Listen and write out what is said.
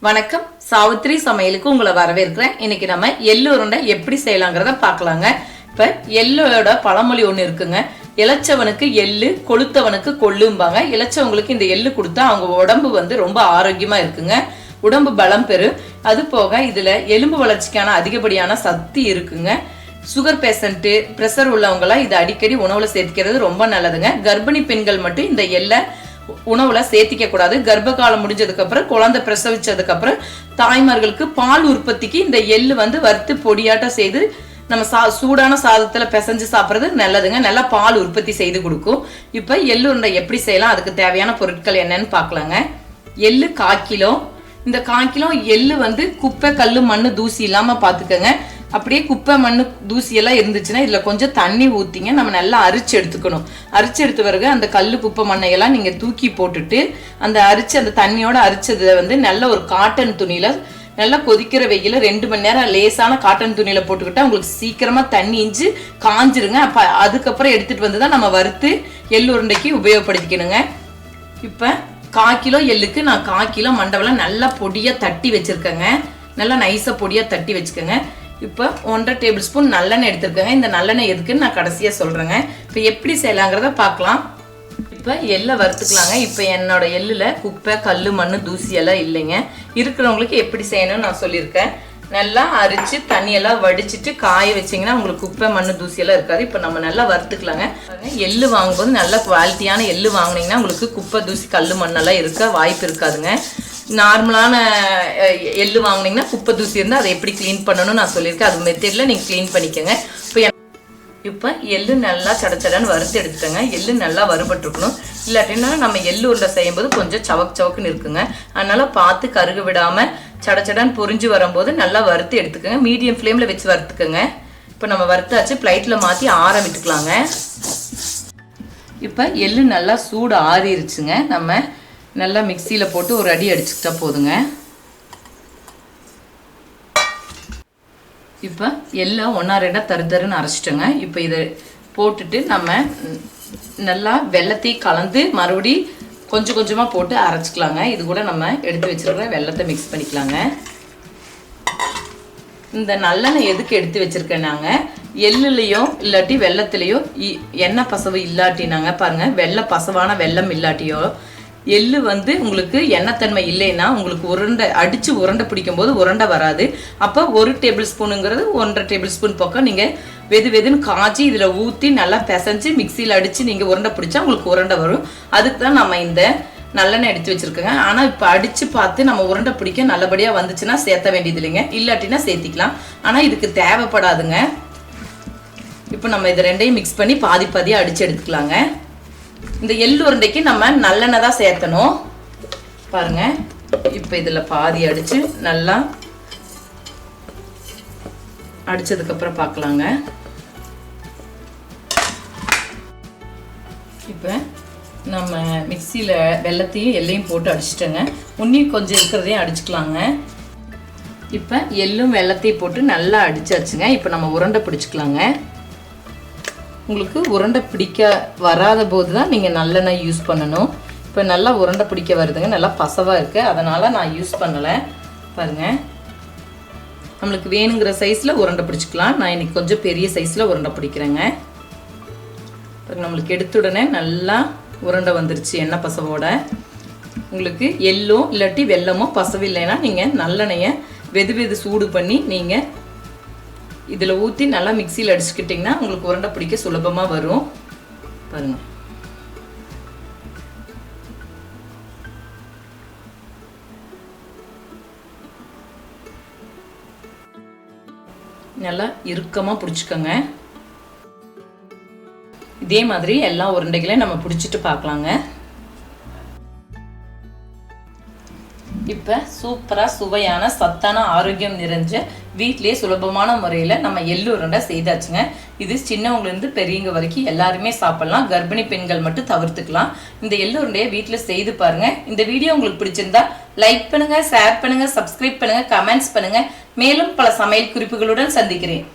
வணக்கம், சாவித்ரி சமையலுக்கு உங்களை வரவேற்கிறேன். இன்னைக்கு நம்ம எள்ளு உருண்டை எப்படி செய்யலாங்கிறத பார்க்கலாங்க. இப்ப எள்ளோட பழமொழி ஒண்ணு இருக்குங்க. இளைச்சவனுக்கு எள்ளு, கொளுத்தவனுக்கு கொள்ளும்பாங்க. இளைச்சவங்களுக்கு இந்த எள்ளு கொடுத்தா அவங்க உடம்பு ரொம்ப ஆரோக்கியமா இருக்குங்க, உடம்பு பலம் பெறும். அது போக இதுல எலும்பு வளர்ச்சிக்கான அதிகப்படியான சக்தி இருக்குங்க. சுகர் பேஷண்ட், பிரஷர் உள்ளவங்களாம் இது அடிக்கடி உணவுல சேர்த்துக்கிறது ரொம்ப நல்லதுங்க. கர்ப்பிணி பெண்கள் மட்டும் இந்த எள்ளை உணவுல சேர்த்திக்க கூடாது. கர்ப்ப காலம் முடிஞ்சதுக்கு அப்புறம், குழந்தை பிரசவிச்சதுக்கு அப்புறம் தாய்மார்களுக்கு பால் உற்பத்திக்கு இந்த எள்ளு வறுத்து பொடியாட்டம் செய்து நம்ம சூடான சாதத்துல பிசைஞ்சு சாப்பிட்றது நல்லதுங்க. நல்லா பால் உற்பத்தி செய்து கொடுக்கும். இப்ப எள்ளு உருண்டை எப்படி செய்யலாம், அதுக்கு தேவையான பொருட்கள் என்னன்னு பார்க்கலாங்க. எள்ளு 1/4 கிலோ. இந்த 1/4 கிலோ எள்ளு குப்பை, கல்லு, மண்ணு, தூசி இல்லாம பாத்துக்கோங்க. அப்படியே குப்பை, மண்ணு, தூசி எல்லாம் இருந்துச்சுன்னா இதுல கொஞ்சம் தண்ணி ஊத்திங்க. நம்ம நல்லா அரிச்சு எடுத்துக்கணும். அரிச்சு எடுத்து பிறகு அந்த கல்லு, குப்பை, மண்ணையெல்லாம் நீங்க தூக்கி போட்டுட்டு அந்த தண்ணியோட அரிச்சதை நல்ல ஒரு காட்டன் துணியில நல்லா கொதிக்கிற வெயில 2 மணி நேரம் லேசான காட்டன் துணியில போட்டுக்கிட்டா உங்களுக்கு சீக்கிரமா தண்ணி இஞ்சி காஞ்சிருங்க. அப்ப அதுக்கப்புறம் எடுத்துட்டு வந்துதான் நம்ம வறுத்து எள்ளு உருண்டைக்கு உபயோகப்படுத்திக்கணுங்க. இப்ப 1/4 கிலோ எள்ளுக்கு நான் 1/4 கிலோ மண்டவெல்லாம் நல்லா பொடியா தட்டி வச்சிருக்கேங்க. நல்லா நைஸா பொடியா தட்டி வச்சுக்கோங்க. இப்போ 1.5 டேபிள் ஸ்பூன் நல்லெண்ணெய் எடுத்துருக்கேங்க. இந்த நல்லெண்ணெய் எதுக்குன்னு நான் கடைசியா சொல்றேங்க. இப்போ எப்படி செய்யலாங்கிறத பார்க்கலாம். இப்போ எள்ளை வறுத்துக்கலாங்க. இப்போ என்னோட எள்ளுல குப்பை, கல்லு, மண்ணு, தூசி எல்லாம் இல்லைங்க. இருக்கிறவங்களுக்கு எப்படி செய்யணும்னு நான் சொல்லியிருக்கேன். நல்லா அரிச்சு தண்ணியெல்லாம் வடிச்சிட்டு காய வச்சிங்கன்னா உங்களுக்கு குப்பை, மண்ணு, தூசி எல்லாம் இருக்காது. இப்போ நம்ம நல்லா வறுத்துக்கலாங்க. எள்ளு வாங்கும்போது நல்ல குவாலிட்டியான எள்ளு வாங்கினீங்கன்னா உங்களுக்கு குப்பை, தூசி, கல்லு, மண்ணெல்லாம் இருக்க வாய்ப்பு இருக்காதுங்க. நார்மலான எள்ளு வாங்கினீங்கன்னா குப்பை, தூசி இருந்தால் அதை எப்படி க்ளீன் பண்ணணும்னு நான் சொல்லியிருக்கேன். அது மெத்தடில் நீங்கள் க்ளீன் பண்ணிக்கோங்க. இப்போ எள்ளு நல்லா சடச்சடன்னு வறுத்து எடுத்துக்கோங்க. எள்ளு நல்லா வறுபட்டுருக்கணும். இல்லாட்டினா நம்ம எள்ளு உருண்டை செய்யும்போது கொஞ்சம் சவக்குன்னு இருக்குங்க. அதனால பார்த்து கருக விடாமல் சடச்சடன்னு பொரிஞ்சு வரும்போது நல்லா வறுத்து எடுத்துக்கோங்க. மீடியம் ஃப்ளேமில் வச்சு வறுத்துக்கோங்க. இப்போ நம்ம வறுத்தாச்சு, பிளேட்டில் மாற்றி ஆற விட்டுக்கலாங்க. இப்போ எள்ளு நல்லா சூடு ஆறிடுச்சுங்க. நம்ம நல்லா மிக்சியில் போட்டு ஒரு அடி அடிச்சுக்கிட்டா போதுங்க. இப்போ எல்லாம் 1/2 தருன்னு அரைச்சிட்டோங்க. இப்போ இதை போட்டுட்டு நம்ம நல்லா வெல்லத்தையும் கலந்து மறுபடி கொஞ்சம் கொஞ்சமாக போட்டு அரைச்சிக்கலாங்க. இது கூட நம்ம எடுத்து வச்சிருக்கிற வெல்லத்தை மிக்ஸ் பண்ணிக்கலாங்க. இந்த நல்லெண்ணெய் எதுக்கு எடுத்து வச்சிருக்கேன்னாங்க, எள்ளுலையோ இல்லாட்டி வெல்லத்துலேயோ எண்ணெய் பசவு இல்லாட்டினாங்க பாருங்க, பசவான வெல்லம் இல்லாட்டியோ எள்ளு உங்களுக்கு எண்ணெய்த்தன்மை இல்லைன்னா உங்களுக்கு உருண்டை பிடிக்கும் போது உருண்டை வராது. அப்போ 1 டேபிள் ஸ்பூனுங்கிறது 1.5 டேபிள் ஸ்பூன் பக்கம் நீங்கள் வெதுன்னு காய்ச்சி இதில் ஊற்றி நல்லா பிசைஞ்சு மிக்சியில் அடித்து நீங்கள் உருண்டை பிடிச்சா உங்களுக்கு உருண்டை வரும். அதுக்கு தான் நம்ம இந்த நல்லெண்ணெய் எடுத்து வச்சுருக்கோங்க. ஆனால் இப்போ அடித்து பார்த்து நம்ம உருண்டை பிடிக்க நல்லபடியாக வந்துச்சுன்னா சேர்த்த வேண்டியது இல்லைங்க, இல்லாட்டினா சேர்த்திக்கலாம். ஆனால் இதுக்கு தேவைப்படாதுங்க. இப்போ நம்ம இதை ரெண்டையும் மிக்ஸ் பண்ணி பாதியாக அடித்து எடுத்துக்கலாங்க. இந்த எள்ளு உருண்டைக்கு நம்ம நல்லெண்ணெய் தான் சேர்த்தணும் பாருங்க. இப்போ இதில் பாதி அடித்து நல்லா அடித்ததுக்கப்புறம் பார்க்கலாங்க. இப்போ நம்ம மிக்சியில் வெல்லத்தையும் எள்ளையும் போட்டு அடிச்சிட்டோங்க. இன்னும் கொஞ்சம் இருக்கிறதையும் அடிச்சுக்கலாங்க. இப்போ எள்ளும் வெல்லத்தையும் போட்டு நல்லா அடிச்சாச்சுங்க. இப்போ நம்ம உருண்டை பிடிச்சிக்கலாங்க. உங்களுக்கு உருண்டை பிடிக்க வராத போது தான் நீங்கள் நல்லெண்ணெய் யூஸ் பண்ணணும். இப்போ நல்லா உருண்டை பிடிக்க வருதுங்க, நல்லா பசவாக இருக்குது, அதனால் நான் யூஸ் பண்ணலை பாருங்கள். நம்மளுக்கு வேணுங்கிற சைஸில் உருண்டை பிடிச்சிக்கலாம். நான் இன்றைக்கி கொஞ்சம் பெரிய சைஸில் உருண்டை பிடிக்கிறேங்க. நம்மளுக்கு எடுத்த உடனே நல்லா உருண்டை வந்துருச்சு எண்ணெய் பசவோட. உங்களுக்கு எள்ளோ இல்லாட்டி வெல்லமோ பசவு இல்லைன்னா நீங்கள் நல்லெண்ணெயை வெது சூடு பண்ணி நீங்கள் இதில் ஊற்றி நல்லா மிக்சியில் அடிச்சுக்கிட்டிங்கன்னா உங்களுக்கு உருண்டை பிடிக்க சுலபமாக வரும் பாருங்கள். நல்லா இறுக்கமாக பிடிச்சிக்கோங்க. இதே மாதிரி எல்லா உருண்டைகளையும் நம்ம பிடிச்சிட்டு பார்க்கலாங்க. இப்போ சூப்பராக சுவையான சத்தான ஆரோக்கியம் நிறைஞ்ச வீட்டிலேயே சுலபமான முறையில் நம்ம எள்ளு உருண்டை செய்தாச்சுங்க. இது சின்னவங்கலேருந்து பெரியவங்க வரைக்கும் எல்லாருமே சாப்பிட்லாம். கர்ப்பிணி பெண்கள் மட்டும் தவிர்த்துக்கலாம். இந்த எள்ளு உருண்டையை வீட்டில் செய்து பாருங்கள். இந்த வீடியோ உங்களுக்கு பிடிச்சிருந்தா லைக் பண்ணுங்கள், ஷேர் பண்ணுங்கள், சப்ஸ்கிரைப் பண்ணுங்கள், கமெண்ட்ஸ் பண்ணுங்கள். மேலும் பல சமையல் குறிப்புகளுடன் சந்திக்கிறேன்.